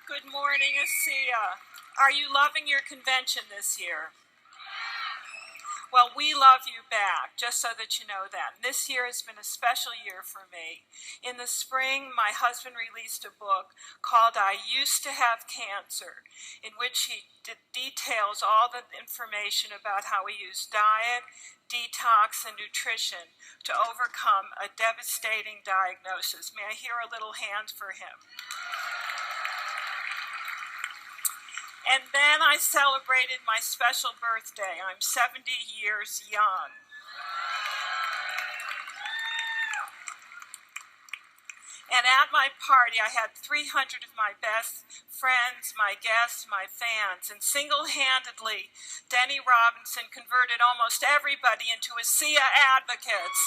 Good morning, ASEA. Are you loving your convention this year? Well, we love you back, just so that you know that. And this year has been a special year for me. In the spring, my husband released a book called I Used to Have Cancer, in which he details all the information about how we use diet, detox, and nutrition to overcome a devastating diagnosis. May I hear a little hand for him? And then I celebrated my special birthday. I'm 70 years young. And at my party, I had 300 of my best friends, my guests, my fans, and single-handedly, Denny Robinson converted almost everybody into ASEA advocates.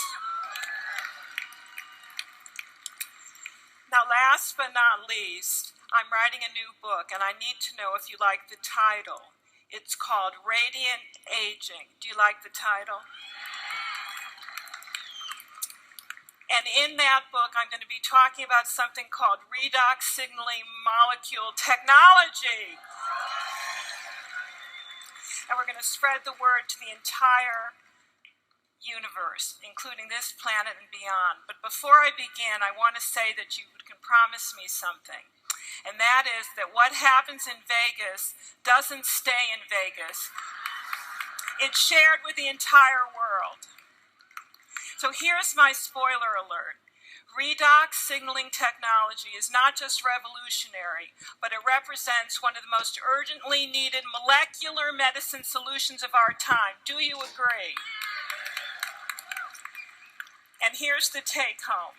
Now, last but not least, I'm writing a new book, and I need to know if you like the title. It's called Radiant Aging. Do you like the title? And in that book, I'm going to be talking about something called redox signaling molecule technology. And we're going to spread the word to the entire universe, including this planet and beyond. But before I begin, I want to say that you can promise me something. And that is that what happens in Vegas doesn't stay in Vegas. It's shared with the entire world. So here's my spoiler alert. Redox signaling technology is not just revolutionary, but it represents one of the most urgently needed molecular medicine solutions of our time. Do you agree? And here's the take home.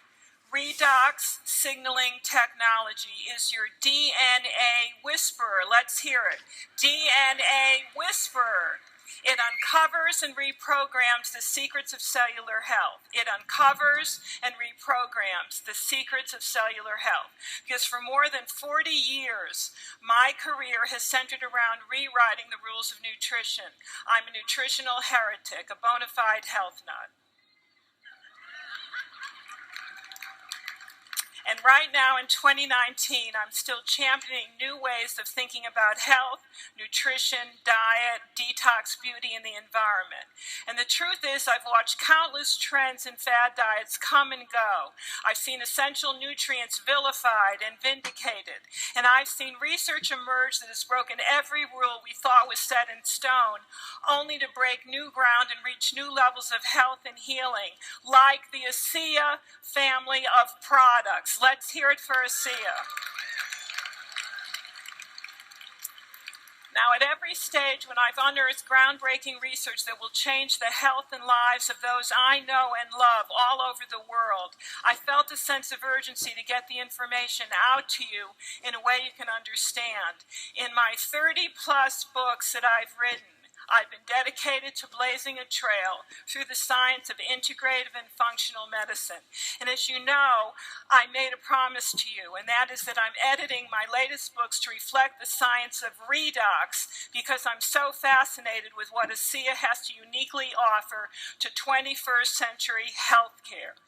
Redox signaling technology is your DNA whisperer. Let's hear it. DNA whisperer. It uncovers and reprograms the secrets of cellular health. It uncovers and reprograms the secrets of cellular health. Because for more than 40 years, my career has centered around rewriting the rules of nutrition. I'm a nutritional heretic, a bona fide health nut. And right now in 2019, I'm still championing new ways of thinking about health, nutrition, diet, detox, beauty, and the environment. And the truth is, I've watched countless trends and fad diets come and go. I've seen essential nutrients vilified and vindicated. And I've seen research emerge that has broken every rule we thought was set in stone, only to break new ground and reach new levels of health and healing, like the ASEA family of products. Let's hear it for ASEA. Now, at every stage when I've unearthed groundbreaking research that will change the health and lives of those I know and love all over the world, I felt a sense of urgency to get the information out to you in a way you can understand. In my 30-plus books that I've written, I've been dedicated to blazing a trail through the science of integrative and functional medicine. And as you know, I made a promise to you, and that is that I'm editing my latest books to reflect the science of redox, because I'm so fascinated with what ASEA has to uniquely offer to 21st century healthcare.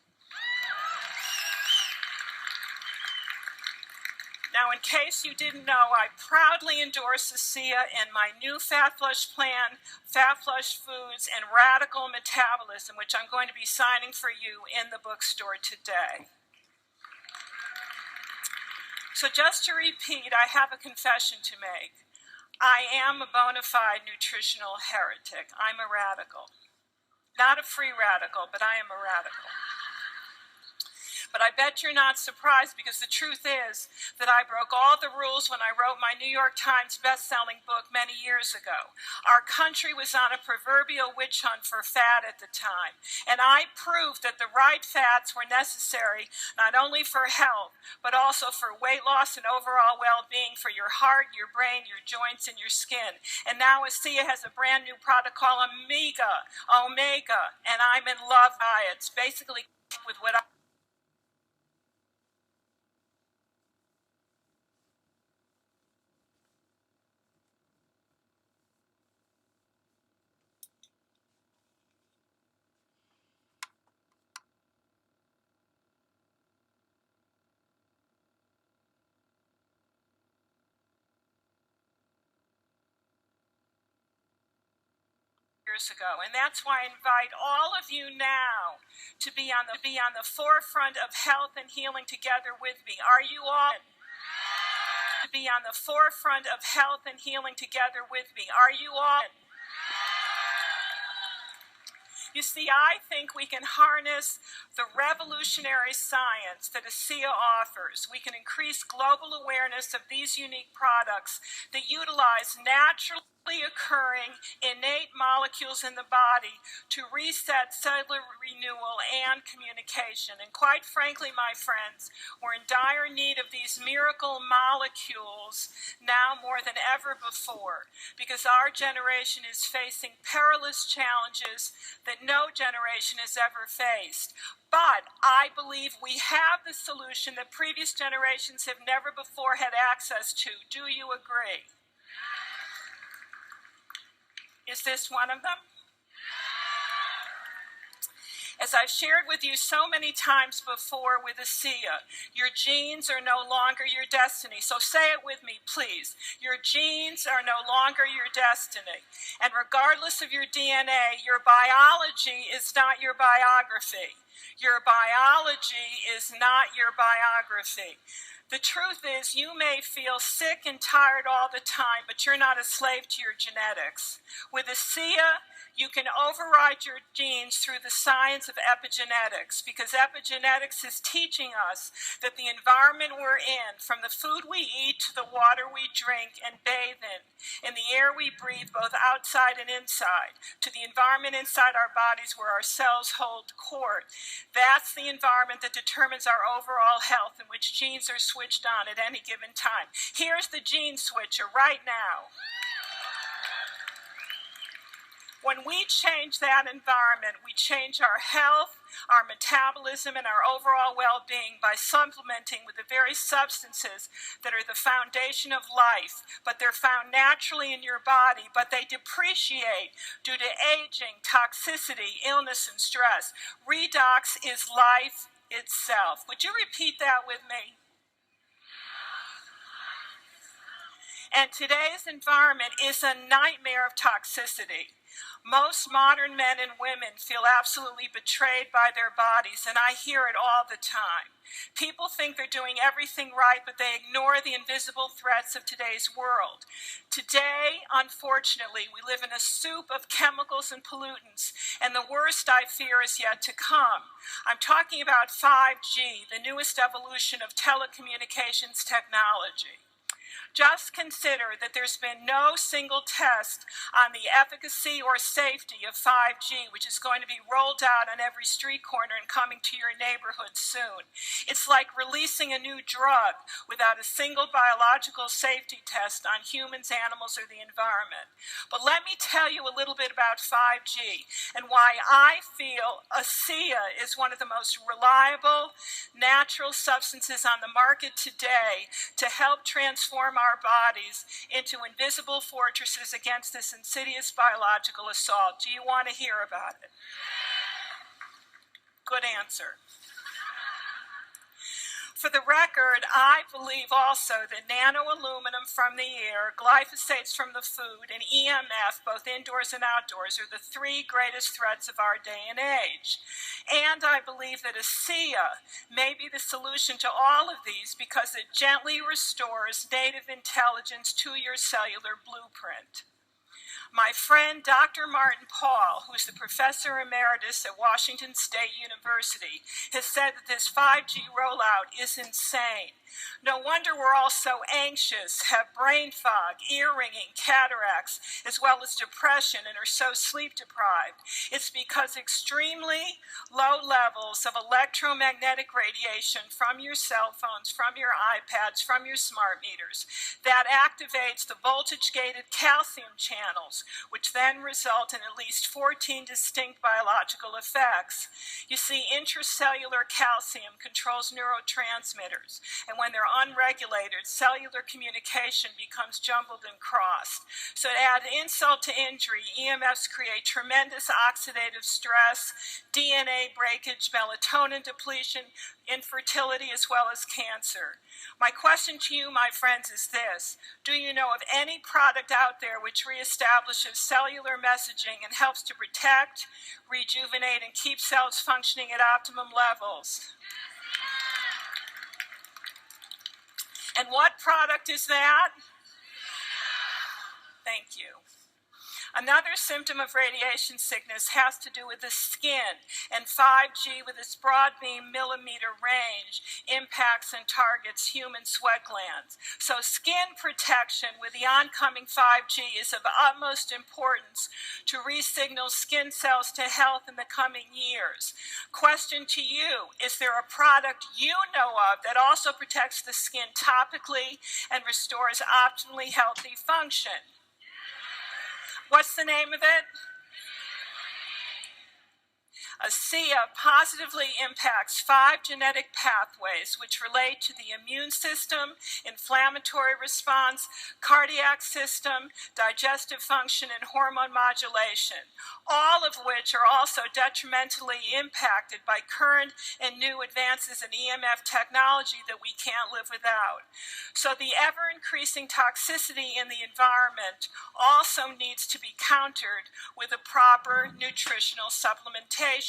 Now, in case you didn't know, I proudly endorse ASEA in my new Fat Flush Plan, Fat Flush Foods, and Radical Metabolism, which I'm going to be signing for you in the bookstore today. So just to repeat, I have a confession to make. I am a bona fide nutritional heretic. I'm a radical. Not a free radical, but I am a radical. But I bet you're not surprised, because the truth is that I broke all the rules when I wrote my New York Times best-selling book many years ago. Our country was on a proverbial witch hunt for fat at the time, and I proved that the right fats were necessary not only for health, but also for weight loss and overall well-being for your heart, your brain, your joints, and your skin. And now ASEA has a brand new product called Omega, and I'm in love by it. It's basically with what I years ago. And that's why I invite all of you now to be on the forefront of health and healing together with me. Are you all? To be on the forefront of health and healing together with me. Are you all? You see, I think we can harness the revolutionary science that ASEA offers. We can increase global awareness of these unique products that utilize naturally occurring innate molecules in the body to reset cellular renewal and communication. And quite frankly, my friends, we're in dire need of these miracle molecules now more than ever before, because our generation is facing perilous challenges that no generation has ever faced. But I believe we have the solution that previous generations have never before had access to. Do you agree? Is this one of them? As I've shared with you so many times before with ASEA, your genes are no longer your destiny. So say it with me, please. Your genes are no longer your destiny. And regardless of your DNA, your biology is not your biography. Your biology is not your biography. The truth is, you may feel sick and tired all the time, but you're not a slave to your genetics. With ASEA, you can override your genes through the science of epigenetics, because epigenetics is teaching us that the environment we're in, from the food we eat to the water we drink and bathe in the air we breathe both outside and inside, to the environment inside our bodies where our cells hold court, that's the environment that determines our overall health and which genes are switched on at any given time. Here's the gene switcher right now. When we change that environment, we change our health, our metabolism, and our overall well-being by supplementing with the very substances that are the foundation of life, but they're found naturally in your body, but they depreciate due to aging, toxicity, illness, and stress. Redox is life itself. Would you repeat that with me? And today's environment is a nightmare of toxicity. Most modern men and women feel absolutely betrayed by their bodies, and I hear it all the time. People think they're doing everything right, but they ignore the invisible threats of today's world. Today, unfortunately, we live in a soup of chemicals and pollutants, and the worst, I fear, is yet to come. I'm talking about 5G, the newest evolution of telecommunications technology. Just consider that there's been no single test on the efficacy or safety of 5G, which is going to be rolled out on every street corner and coming to your neighborhood soon. It's like releasing a new drug without a single biological safety test on humans, animals, or the environment. But let me tell you a little bit about 5G and why I feel ASEA is one of the most reliable natural substances on the market today to help transform our bodies into invisible fortresses against this insidious biological assault. Do you want to hear about it? Good answer. For the record, I believe also that nano-aluminum from the air, glyphosates from the food, and EMF, both indoors and outdoors, are the three greatest threats of our day and age. And I believe that ASEA may be the solution to all of these because it gently restores native intelligence to your cellular blueprint. My friend Dr. Martin Paul, who's the professor emeritus at Washington State University, has said that this 5G rollout is insane. No wonder we're all so anxious, have brain fog, ear ringing, cataracts, as well as depression, and are so sleep deprived. It's because extremely low levels of electromagnetic radiation from your cell phones, from your iPads, from your smart meters, that activates the voltage-gated calcium channels, which then result in at least 14 distinct biological effects. You see, intracellular calcium controls neurotransmitters, and when they're unregulated, cellular communication becomes jumbled and crossed. So to add insult to injury, EMFs create tremendous oxidative stress, DNA breakage, melatonin depletion, infertility, as well as cancer. My question to you, my friends, is this: do you know of any product out there which reestablishes establishes cellular messaging and helps to protect, rejuvenate, and keep cells functioning at optimum levels. And what product is that? Thank you. Another symptom of radiation sickness has to do with the skin, and 5G with its broad beam millimeter range impacts and targets human sweat glands. So skin protection with the oncoming 5G is of utmost importance to re-signal skin cells to health in the coming years. Question to you, is there a product you know of that also protects the skin topically and restores optimally healthy function? What's the name of it? ASEA positively impacts 5 genetic pathways which relate to the immune system, inflammatory response, cardiac system, digestive function, and hormone modulation, all of which are also detrimentally impacted by current and new advances in EMF technology that we can't live without. So the ever-increasing toxicity in the environment also needs to be countered with a proper nutritional supplementation.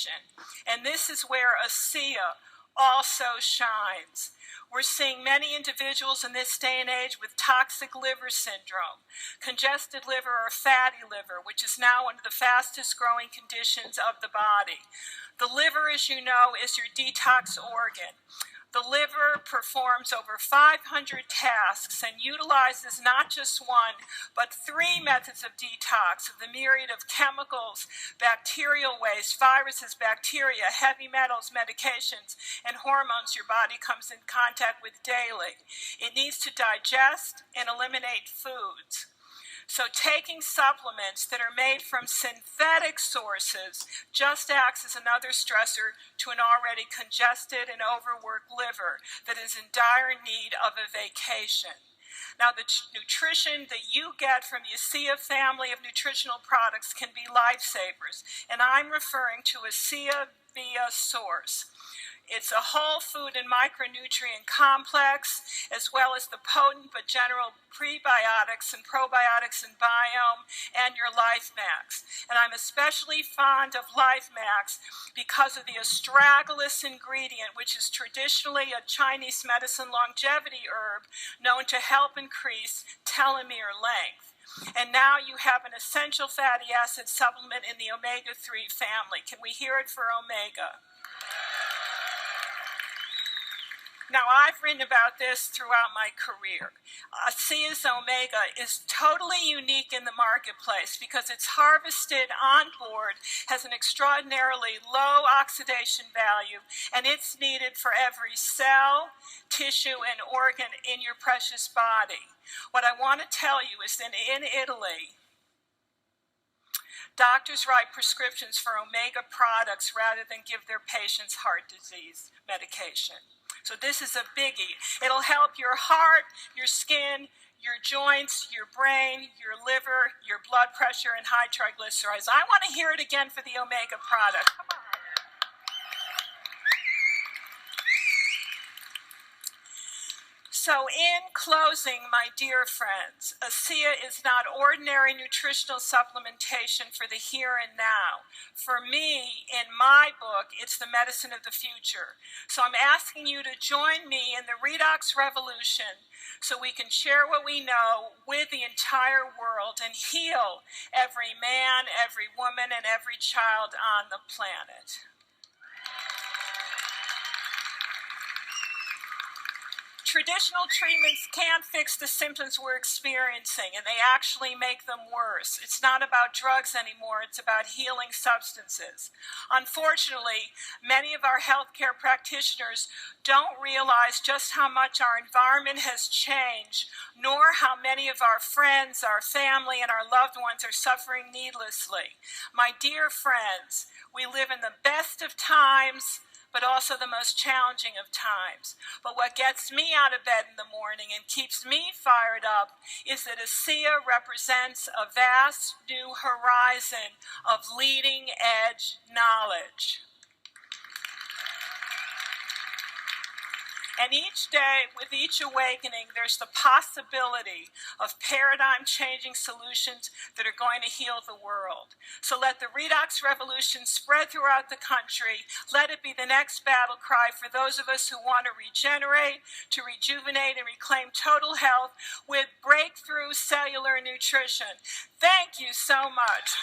And this is where ASEA also shines. We're seeing many individuals in this day and age with toxic liver syndrome, congested liver or fatty liver, which is now one of the fastest growing conditions of the body. The liver, as you know, is your detox organ. The liver performs over 500 tasks and utilizes not just one, but 3 methods of detox of the myriad of chemicals, bacterial waste, viruses, bacteria, heavy metals, medications, and hormones your body comes in contact with daily. It needs to digest and eliminate foods. So taking supplements that are made from synthetic sources just acts as another stressor to an already congested and overworked liver that is in dire need of a vacation. Now, the nutrition that you get from the ASEA family of nutritional products can be lifesavers, and I'm referring to ASEA Via Source. It's a whole food and micronutrient complex, as well as the potent but general prebiotics and probiotics and biome, and your LifeMax. And I'm especially fond of LifeMax because of the astragalus ingredient, which is traditionally a Chinese medicine longevity herb known to help increase telomere length. And now you have an essential fatty acid supplement in the omega-3 family. Can we hear it for omega? Now, I've written about this throughout my career. ASEA's omega is totally unique in the marketplace because it's harvested on board, has an extraordinarily low oxidation value, and it's needed for every cell, tissue, and organ in your precious body. What I want to tell you is that in Italy, doctors write prescriptions for omega products rather than give their patients heart disease medication. So this is a biggie. It'll help your heart, your skin, your joints, your brain, your liver, your blood pressure, and high triglycerides. I want to hear it again for the omega product. Come on. So in closing, my dear friends, ASEA is not ordinary nutritional supplementation for the here and now. For me, in my book, it's the medicine of the future. So I'm asking you to join me in the redox revolution so we can share what we know with the entire world and heal every man, every woman, and every child on the planet. Traditional treatments can't fix the symptoms we're experiencing, and they actually make them worse. It's not about drugs anymore, it's about healing substances. Unfortunately, many of our healthcare practitioners don't realize just how much our environment has changed, nor how many of our friends, our family, and our loved ones are suffering needlessly. My dear friends, we live in the best of times, but also the most challenging of times. But what gets me out of bed in the morning and keeps me fired up is that ASEA represents a vast new horizon of leading edge knowledge. And each day, with each awakening, there's the possibility of paradigm-changing solutions that are going to heal the world. So let the redox revolution spread throughout the country. Let it be the next battle cry for those of us who want to regenerate, to rejuvenate, and reclaim total health with breakthrough cellular nutrition. Thank you so much.